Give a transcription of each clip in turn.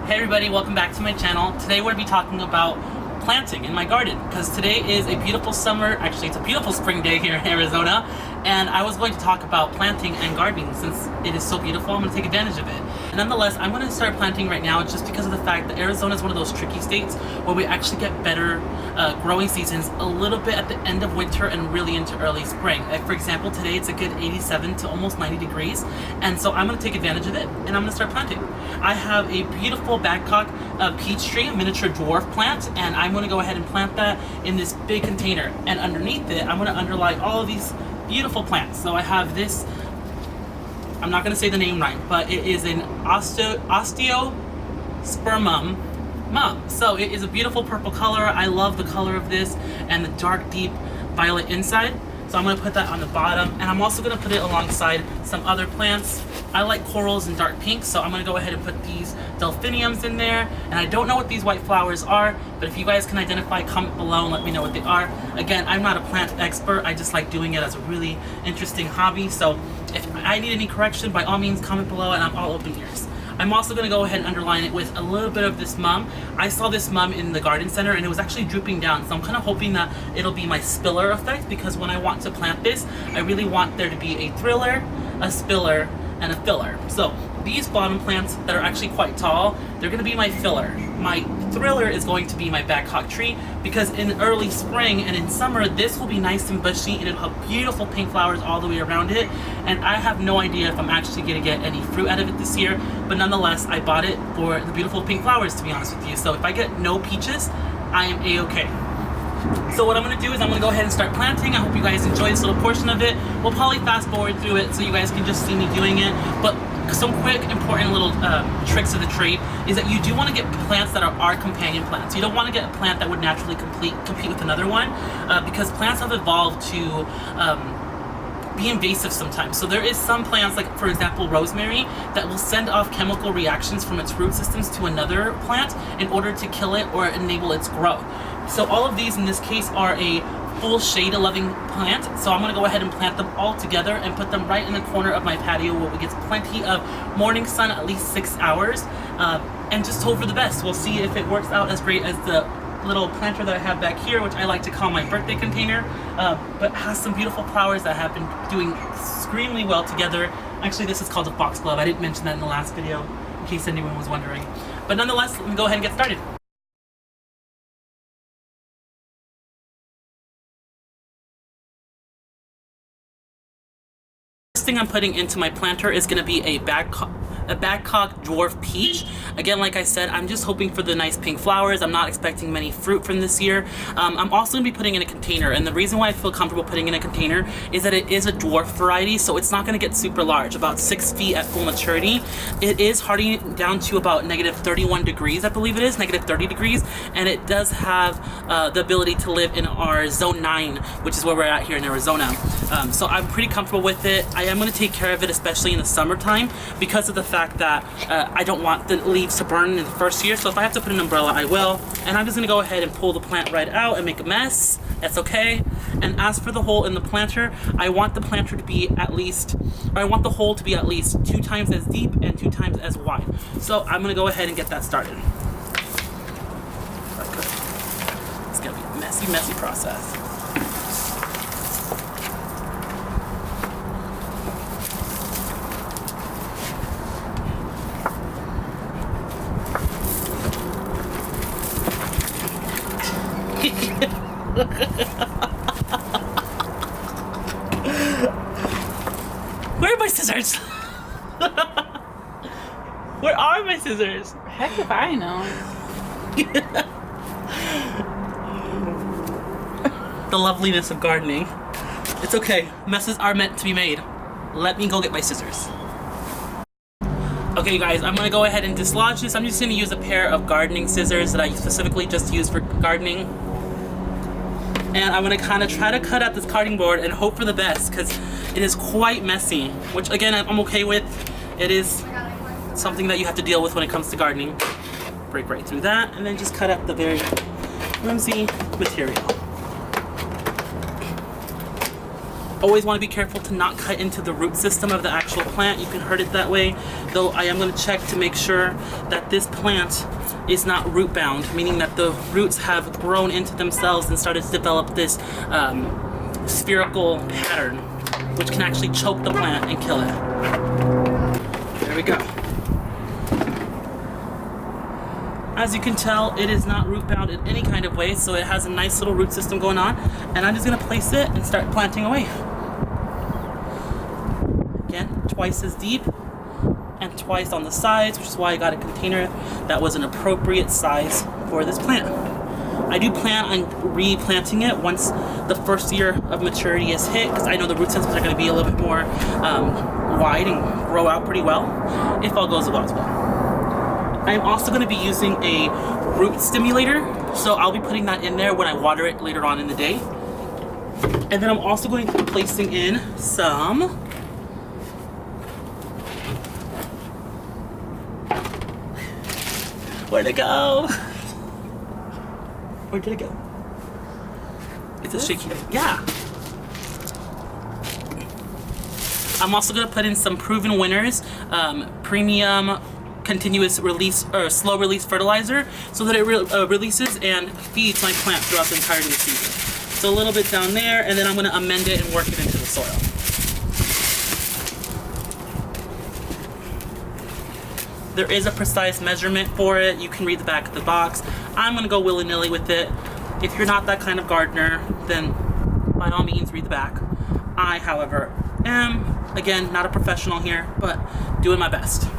Hey everybody, welcome back to my channel. Today we're going to be talking about planting in my garden because today is a beautiful summer, actually it's a beautiful spring day here in Arizona, and I was going to talk about planting and gardening since it is so beautiful. I'm going to take advantage of it. And nonetheless, I'm going to start planting right now just because of the fact that Arizona is one of those tricky states where we actually get better growing seasons a little bit at the end of winter and really into early spring. Like for example, today it's a good 87 to almost 90 degrees, and so I'm going to take advantage of it and I'm going to start planting. I have a beautiful Babcock peach tree, a miniature dwarf plant, and I'm going to go ahead and plant that in this big container, and underneath it I'm going to underlie all of these beautiful plants. So I have this, I'm not going to say the name right, but it is an osteospermum mum. So it is a beautiful purple color. I love the color of this and the dark deep violet inside. So I'm going to put that on the bottom, and I'm also going to put it alongside some other plants. I like corals and dark pink, so I'm going to go ahead and put these delphiniums in there. And I don't know what these white flowers are, but if you guys can identify, comment below and let me know what they are. Again, I'm not a plant expert. I just like doing it as a really interesting hobby. So if I need any correction, by all means comment below and I'm all open ears. I'm also going to go ahead and underline it with a little bit of this mum. I saw this mum in the garden center and it was actually drooping down, so I'm kind of hoping that it'll be my spiller effect, because when I want to plant this, I really want there to be a thriller, a spiller, and a filler. So these bottom plants that are actually quite tall, they're going to be my filler. My thriller is going to be my Babcock tree, because in early spring and in summer this will be nice and bushy and it'll have beautiful pink flowers all the way around it. And I have no idea if I'm actually going to get any fruit out of it this year, but nonetheless I bought it for the beautiful pink flowers, to be honest with you. So if I get no peaches, I am a-okay. So what I'm going to do is I'm going to go ahead and start planting. I hope you guys enjoy this little portion of it. We'll probably fast forward through it so you guys can just see me doing it. But some quick important little tricks of the trade is that you do want to get plants that are companion plants. You don't want to get a plant that would naturally compete with another one, because plants have evolved to be invasive sometimes. So there is some plants, like for example rosemary, that will send off chemical reactions from its root systems to another plant in order to kill it or enable its growth. So all of these in this case are a full shade loving plant, so I'm going to go ahead and plant them all together and put them right in the corner of my patio where we get plenty of morning sun, at least 6 hours, and just hope for the best. We'll see if it works out as great as the little planter that I have back here, which I like to call my birthday container, but has some beautiful flowers that have been doing extremely well together. Actually, this is called a foxglove. I didn't mention that in the last video in case anyone was wondering, but nonetheless, let me go ahead and get started. First thing I'm putting into my planter is going to be a Babcock dwarf peach. Again, like I said, I'm just hoping for the nice pink flowers. I'm not expecting many fruit from this year. I'm also going to be putting in a container, and the reason why I feel comfortable putting in a container is that it is a dwarf variety, so it's not going to get super large, about 6 feet at full maturity. It is hardening down to about negative 31 degrees, I believe it is, negative 30 degrees, and it does have the ability to live in our zone 9, which is where we're at here in Arizona. So I'm pretty comfortable with it. I am going to take care of it, especially in the summertime, because of the fact that I don't want the leaves to burn in the first year. So if I have to put an umbrella, I will. And I'm just going to go ahead and pull the plant right out and make a mess. That's okay. And as for the hole in the planter, I want the planter to be at least, or I want the hole to be at least 2 times as deep and 2 times as wide. So I'm going to go ahead and get that started. It's going to be a messy, messy process. Where are my scissors? Where are my scissors? Heck if I know. The loveliness of gardening. It's okay. Messes are meant to be made. Let me go get my scissors. Okay guys, I'm going to go ahead and dislodge this. I'm just going to use a pair of gardening scissors that I specifically just use for gardening. And I'm going to kind of try to cut out this cutting board and hope for the best, because it is quite messy, which again I'm okay with. It is something that you have to deal with when it comes to gardening. Break right through that and then just cut out the very flimsy material. Always want to be careful to not cut into the root system of the actual plant. You can hurt it that way, though I am going to check to make sure that this plant is not root bound, meaning that the roots have grown into themselves and started to develop this spherical pattern, which can actually choke the plant and kill it. There we go. As you can tell, it is not root bound in any kind of way, so it has a nice little root system going on, and I'm just going to place it and start planting away. Again, twice as deep and twice on the sides, which is why I got a container that was an appropriate size for this plant. I do plan on replanting it once the first year of maturity is hit, because I know the root systems are going to be a little bit more wide and grow out pretty well, if all goes well as well. I'm also going to be using a root stimulator, so I'll be putting that in there when I water it later on in the day. And then I'm also going to be placing in some where'd it go? Where did it go? It's a shaky. Yeah. I'm also going to put in some proven winners, premium continuous release or slow release fertilizer, so that it releases and feeds my plant throughout the entirety of the season. So a little bit down there, and then I'm going to amend it and work it into the soil. There is a precise measurement for it. You can read the back of the box. I'm going to go willy-nilly with it. If you're not that kind of gardener, then by all means read the back. I, however, am, again, not a professional here, but doing my best.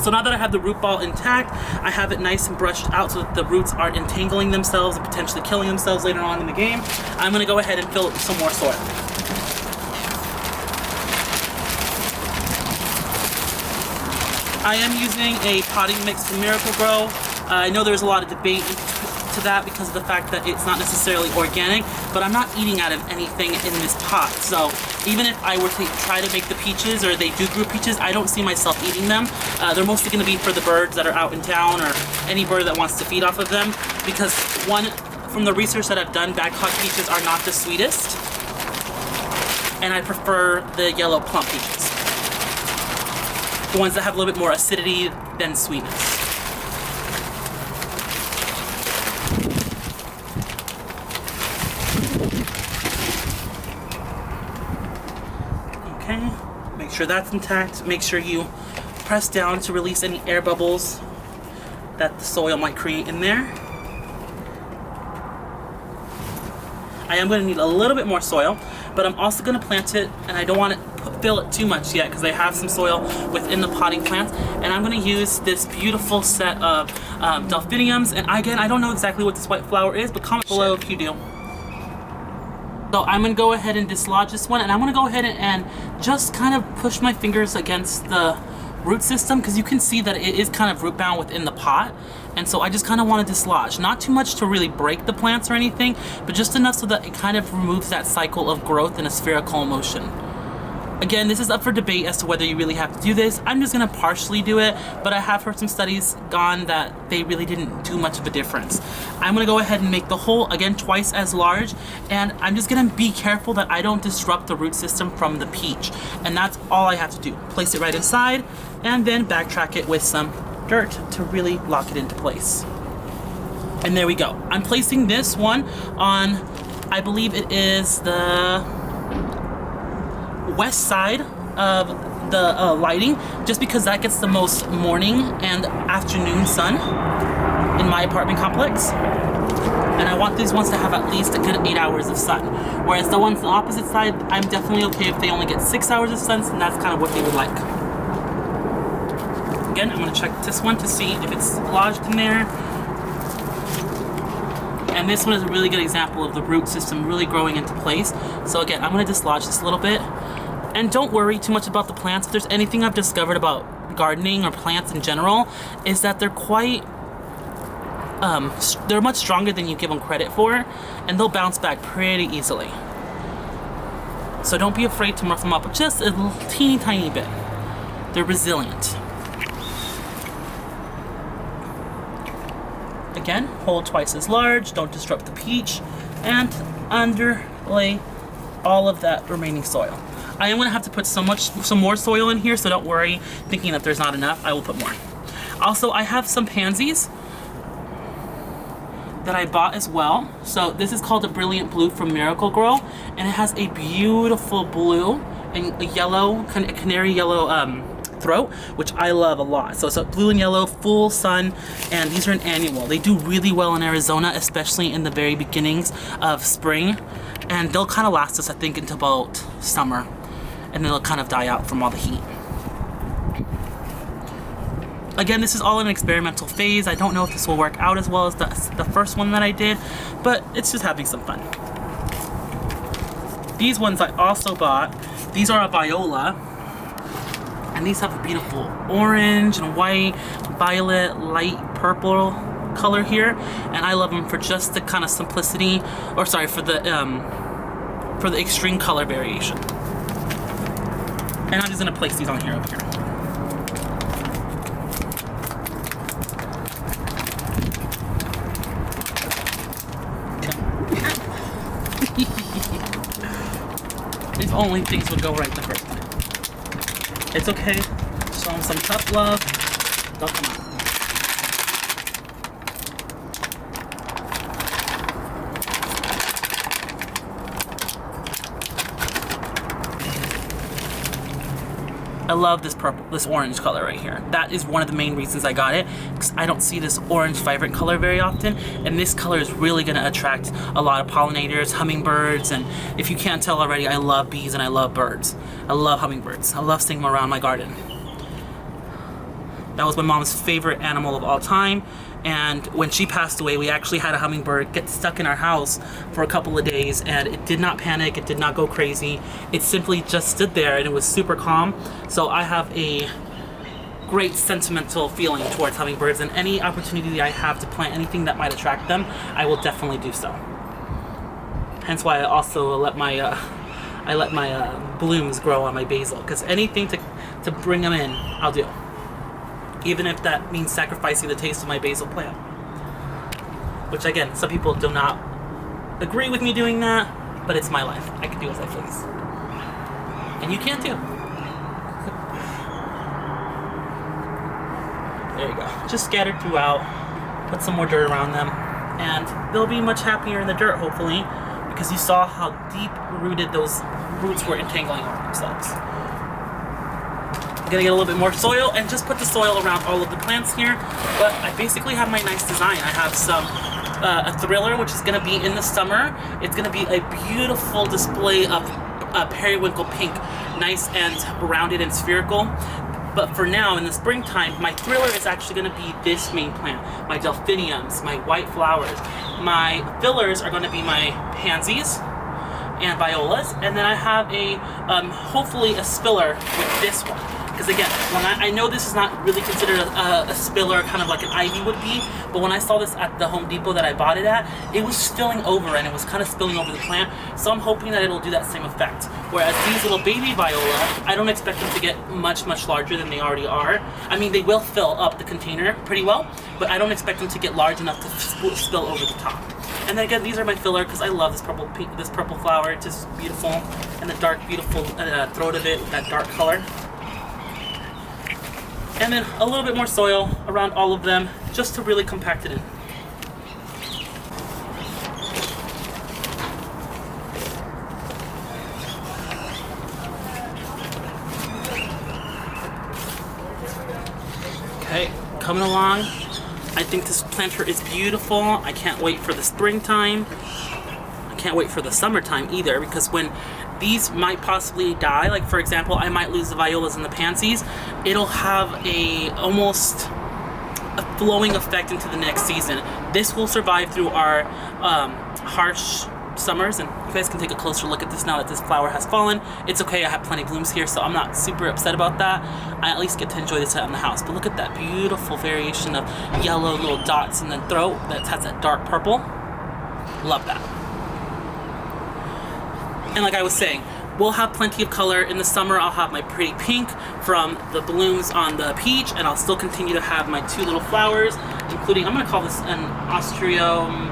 So now that I have the root ball intact, I have it nice and brushed out so that the roots aren't entangling themselves and potentially killing themselves later on in the game. I'm going to go ahead and fill it with some more soil. I am using a potting mix from Miracle-Gro. I know there's a lot of debate to that because of the fact that it's not necessarily organic, but I'm not eating out of anything in this pot. So even if I were to try to make the peaches, or they do grow peaches, I don't see myself eating them. They're mostly going to be for the birds that are out in town, or any bird that wants to feed off of them, because one, from the research that I've done, Badcock peaches are not the sweetest, and I prefer the yellow plum peaches. The ones that have a little bit more acidity than sweetness. Okay, make sure that's intact. Make sure you press down to release any air bubbles that the soil might create in there. I am going to need a little bit more soil, but I'm also going to plant it, and I don't want to fill it too much yet because I have some soil within the potting plants, and I'm going to use this beautiful set of delphiniums. And again, I don't know exactly what this white flower is, but comment below if you do. So I'm going to go ahead and dislodge this one, and I'm going to go ahead and just kind of push my fingers against the root system, because you can see that it is kind of root bound within the pot, and so I just kind of want to dislodge. Not too much to really break the plants or anything, but just enough so that it kind of removes that cycle of growth in a spherical motion. Again, this is up for debate as to whether you really have to do this. I'm just going to partially do it, but I have heard some studies gone that they really didn't do much of a difference. I'm going to go ahead and make the hole, again, twice as large, and I'm just going to be careful that I don't disrupt the root system from the peach. And that's all I have to do. Place it right inside, and then backtrack it with some dirt to really lock it into place. And there we go. I'm placing this one on, I believe it is the west side of the lighting, just because that gets the most morning and afternoon sun in my apartment complex, and I want these ones to have at least a good 8 hours of sun, whereas the ones on the opposite side, I'm definitely okay if they only get 6 hours of sun, and that's kind of what they would like. Again, I'm going to check this one to see if it's lodged in there. And this one is a really good example of the root system really growing into place. So again, I'm going to dislodge this a little bit. And don't worry too much about the plants. If there's anything I've discovered about gardening or plants in general, is that they're quite, they're much stronger than you give them credit for, and they'll bounce back pretty easily. So don't be afraid to rough them up just a teeny tiny bit. They're resilient. Again, hole twice as large, don't disrupt the peach, and underlay all of that remaining soil. I am gonna have to put some more soil in here, so don't worry thinking that there's not enough. I will put more. Also, I have some pansies that I bought as well. So this is called a Brilliant Blue from Miracle Grow, and it has a beautiful blue and a yellow, kind of canary yellow throat, which I love a lot. So it's a blue and yellow, full sun, and these are an annual. They do really well in Arizona, especially in the very beginnings of spring, and they'll kind of last us, I think, until about summer, and then they'll kind of die out from all the heat. Again, this is all in an experimental phase. I don't know if this will work out as well as the first one that I did, but it's just having some fun. These ones I also bought. These are a viola, and these have a beautiful orange and white, violet, light purple color here, and I love them for just the kind of simplicity, or sorry, for the extreme color variation. And I'm just gonna place these on here over here. If only things would go right the first time. It's okay. Show them some tough love. They'll come out. I love this purple, this orange color right here. That is one of the main reasons I got it, because I don't see this orange vibrant color very often, and this color is really gonna attract a lot of pollinators, hummingbirds, and if you can't tell already, I love bees and I love birds. I love hummingbirds. I love seeing them around my garden. That was my mom's favorite animal of all time, and when she passed away, we actually had a hummingbird get stuck in our house for a couple of days, and it did not panic, it did not go crazy. It simply just stood there, and it was super calm. So I have a great sentimental feeling towards hummingbirds, and any opportunity I have to plant anything that might attract them, I will definitely do so. Hence why I also let my blooms grow on my basil, because anything to bring them in, I'll do. Even if that means sacrificing the taste of my basil plant. Which again, some people do not agree with me doing that, but it's my life. I can do as I please. And you can too. There you go. Just scattered throughout, put some more dirt around them, and they'll be much happier in the dirt, hopefully, because you saw how deep rooted those roots were entangling over themselves. I'm gonna get a little bit more soil and just put the soil around all of the plants here, but I basically have my nice design. I have some a thriller, which is gonna be in the summer. It's gonna be a beautiful display of periwinkle pink, nice and rounded and spherical. But for now, in the springtime, my thriller is actually gonna be this main plant. My delphiniums, my white flowers. My fillers are gonna be my pansies and violas, and then I have a hopefully a spiller with this one. Because again, when I know this is not really considered a spiller, kind of like an ivy would be, but when I saw this at the Home Depot that I bought it at, it was spilling over, and it was kind of spilling over the plant, so I'm hoping that it'll do that same effect. Whereas these little baby viola, I don't expect them to get much larger than they already are. I mean, they will fill up the container pretty well, but I don't expect them to get large enough to spill over the top. And then again, these are my filler because I love this purple flower. It's just beautiful, and the dark, beautiful throat of it with that dark color. And then a little bit more soil around all of them, just to really compact it in. Okay, coming along. I think this planter is beautiful. I can't wait for the springtime. I can't wait for the summertime either, because when these might possibly die, like for example, I might lose the violas and the pansies, it'll have almost a flowing effect into the next season. This will survive through our harsh summers, and you guys can take a closer look at this now that this flower has fallen. It's okay, I have plenty of blooms here, so I'm not super upset about that. I at least get to enjoy this out in the house. But look at that beautiful variation of yellow little dots in the throat that has that dark purple. Love that. And like I was saying, we'll have plenty of color. In the summer, I'll have my pretty pink from the blooms on the peach, and I'll still continue to have my two little flowers, including, I'm gonna call this an Austrium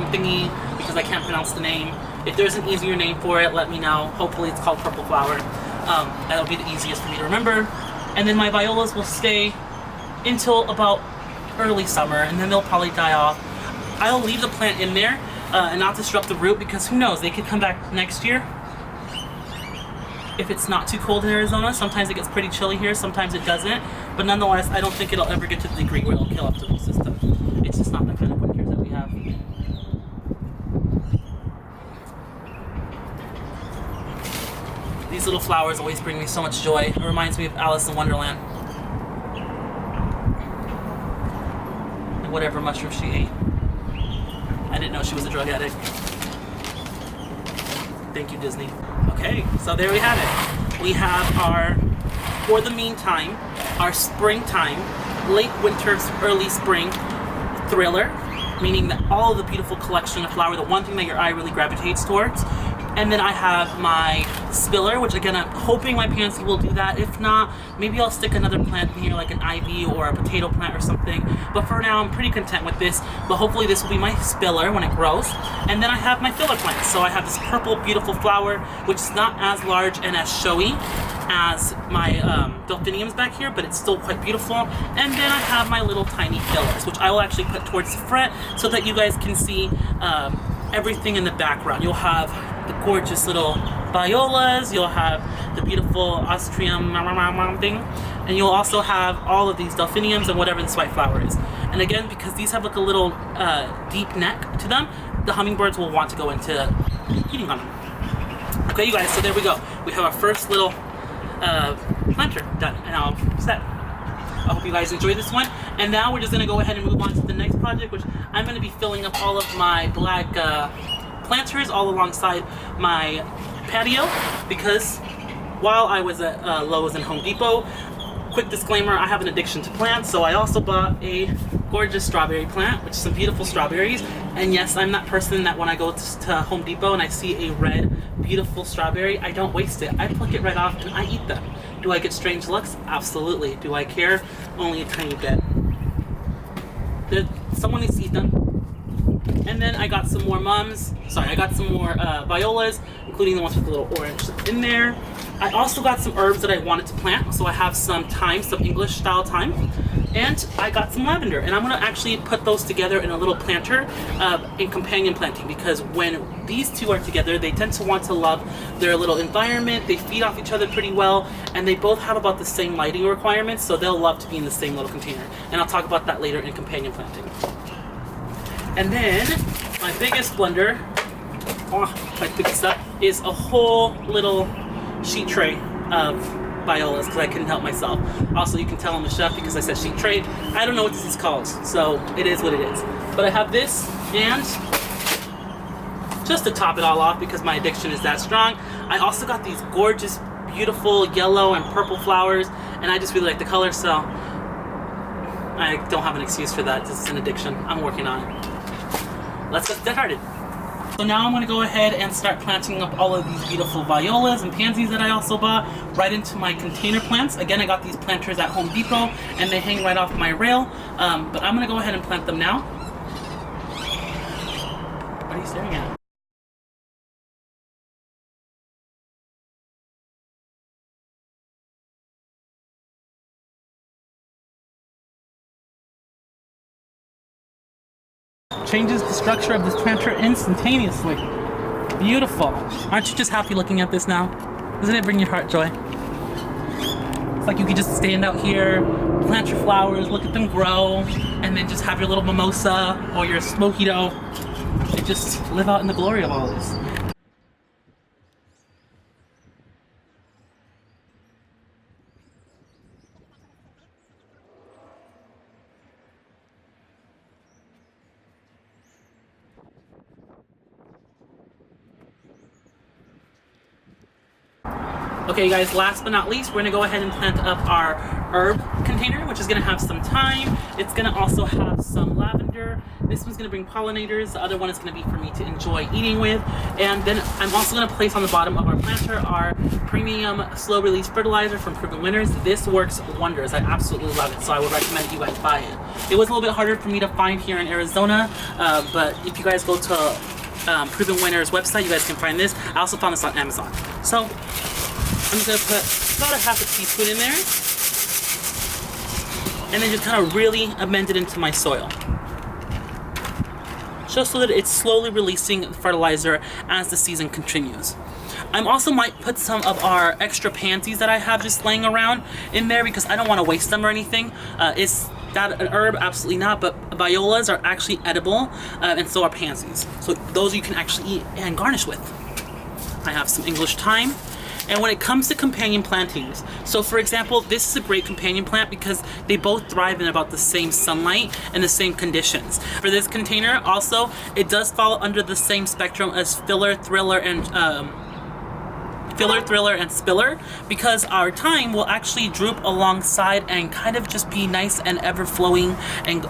thingy, because I can't pronounce the name. If there's an easier name for it, let me know. Hopefully it's called purple flower. That'll be the easiest for me to remember. And then my violas will stay until about early summer, and then they'll probably die off. I'll leave the plant in there and not disrupt the root, because who knows, they could come back next year. If it's not too cold in Arizona, sometimes it gets pretty chilly here, sometimes it doesn't. But nonetheless, I don't think it'll ever get to the degree where it'll kill off the root system. It's just not the kind of winters that we have. These little flowers always bring me so much joy. It reminds me of Alice in Wonderland. And whatever mushroom she ate. I didn't know she was a drug addict. Thank you, Disney. Okay, so there we have it. We have our, for the meantime, our springtime, late winter, early spring thriller, meaning that all of the beautiful collection of flower, the one thing that your eye really gravitates towards. And then I have my spiller, which again, I'm hoping my pansy will do that. If not, maybe I'll stick another plant in here, like an ivy or a potato plant or something. But for now, I'm pretty content with this. But hopefully this will be my spiller when it grows. And then I have my filler plants. So I have this purple, beautiful flower, which is not as large and as showy as my delphiniums back here, but it's still quite beautiful. And then I have my little tiny fillers, which I will actually put towards the front so that you guys can see everything in the background. You'll have the gorgeous little violas, you'll have the beautiful Austrium thing, and you'll also have all of these delphiniums and whatever this white flower is. And again, because these have like a little deep neck to them, the hummingbirds will want to go into eating on them. Okay, you guys, so there we go. We have our first little planter done and all set. I hope you guys enjoyed this one. And now we're just gonna go ahead and move on to the next project, which I'm gonna be filling up all of my black planters all alongside my patio, because while I was at Lowe's and Home Depot, quick disclaimer, I have an addiction to plants, so I also bought a gorgeous strawberry plant, which is some beautiful strawberries. And yes, I'm that person that when I go to Home Depot and I see a red, beautiful strawberry, I don't waste it. I pluck it right off and I eat them. Do I get strange looks? Absolutely. Do I care? Only a tiny bit. Someone needs to eat them. And then I got some more violas, including the ones with the little orange in there. I also got some herbs that I wanted to plant. So I have some thyme, some English style thyme, and I got some lavender. And I'm gonna actually put those together in a little planter in companion planting, because when these two are together, they tend to want to love their little environment. They feed off each other pretty well, and they both have about the same lighting requirements, so they'll love to be in the same little container. And I'll talk about that later in companion planting. And then my biggest blunder, my biggest stuff, is a whole little sheet tray of violas, because I couldn't help myself. Also, you can tell I'm a chef because I said sheet tray. I don't know what this is called, so it is what it is. But I have this, and just to top it all off, because my addiction is that strong, I also got these gorgeous, beautiful yellow and purple flowers, and I just really like the color, so I don't have an excuse for that. This is an addiction. I'm working on it. Let's get started. So now I'm going to go ahead and start planting up all of these beautiful violas and pansies that I also bought right into my container plants. Again, I got these planters at Home Depot and they hang right off my rail, but I'm going to go ahead and plant them now. What are you staring at? Changes the structure of this planter instantaneously. Beautiful. Aren't you just happy looking at this now? Doesn't it bring your heart joy? It's like you could just stand out here, plant your flowers, look at them grow, and then just have your little mimosa or your mojito and just live out in the glory of all this. Okay guys, last but not least, we're gonna go ahead and plant up our herb container, which is gonna have some thyme. It's gonna also have some lavender. This one's gonna bring pollinators. The other one is gonna be for me to enjoy eating with. And then I'm also gonna place on the bottom of our planter our premium slow release fertilizer from Proven Winners. This works wonders. I absolutely love it, so I would recommend you guys buy it. It was a little bit harder for me to find here in Arizona, but if you guys go to Proven Winners website. You guys can find this. I also found this on Amazon. So I'm just gonna put about a half a teaspoon in there, and then just kind of really amend it into my soil, just so that it's slowly releasing fertilizer as the season continues. I also might put some of our extra pansies that I have just laying around in there because I don't want to waste them or anything. Is that an herb? Absolutely not, but violas are actually edible, and so are pansies. So those you can actually eat and garnish with. I have some English thyme. And when it comes to companion plantings, so for example, this is a great companion plant because they both thrive in about the same sunlight and the same conditions. For this container, also, it does fall under the same spectrum as filler, thriller, and spiller, because our thyme will actually droop alongside and kind of just be nice and ever flowing and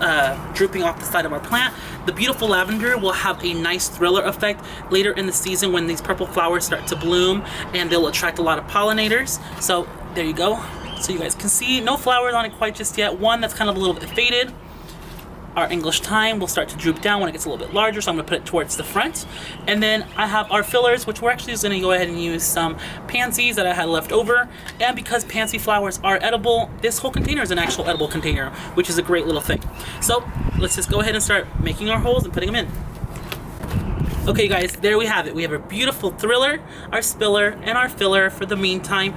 drooping off the side of our plant. The beautiful lavender will have a nice thriller effect later in the season when these purple flowers start to bloom, and they'll attract a lot of pollinators. So there you go. So you guys can see no flowers on it quite just yet. One that's kind of a little bit faded. Our English thyme will start to droop down when it gets a little bit larger, so I'm gonna put it towards the front. And then I have our fillers, which we're actually just gonna go ahead and use some pansies that I had left over. And because pansy flowers are edible, this whole container is an actual edible container, which is a great little thing. So let's just go ahead and start making our holes and putting them in. Okay guys, there we have it. We have our beautiful thriller, our spiller, and our filler for the meantime.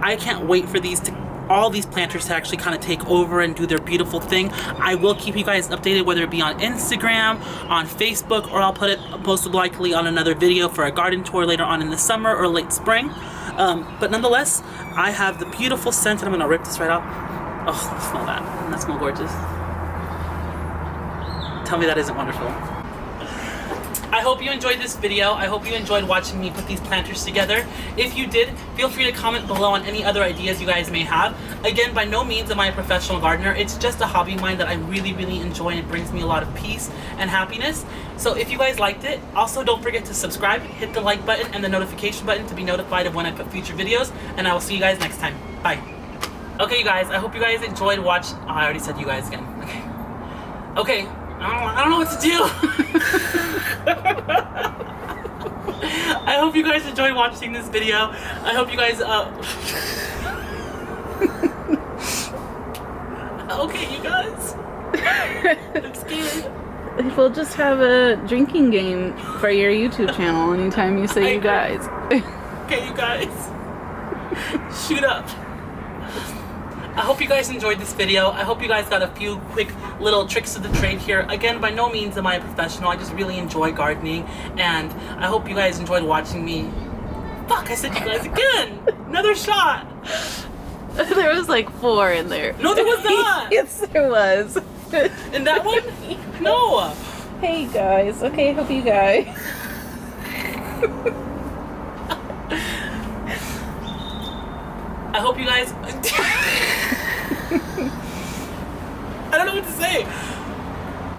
I can't wait for all these planters to actually kind of take over and do their beautiful thing. I will keep you guys updated, whether it be on Instagram, on Facebook, or I'll put it most likely on another video for a garden tour later on in the summer or late spring. But nonetheless, I have the beautiful scent, and I'm gonna rip this right out. Oh, smell that. Doesn't that smell gorgeous? Tell me that isn't wonderful. I hope you enjoyed this video. I hope you enjoyed watching me put these planters together. If you did, feel free to comment below on any other ideas you guys may have. Again, by no means am I a professional gardener. It's just a hobby of mine that I really, really enjoy, and it brings me a lot of peace and happiness. So if you guys liked it, also don't forget to subscribe, hit the like button and the notification button to be notified of when I put future videos, and I will see you guys next time. Bye. Okay, you guys, I hope you guys enjoyed watching. Oh, I already said you guys again. Okay. I don't know what to do. I hope you guys enjoyed watching this video. I hope you guys, okay, you guys. I'm scared. We'll just have a drinking game for your YouTube channel anytime you say you guys. Okay, you guys. Shoot up. I hope you guys enjoyed this video. I hope you guys got a few quick little tricks of the trade here. Again, by no means am I a professional. I just really enjoy gardening, and I hope you guys enjoyed watching me. Fuck, I said you guys again. Another shot. There was like 4 in there. No, there was not. Yes, there was. In that one? No. Hey guys. Okay, hope you guys. I hope you guys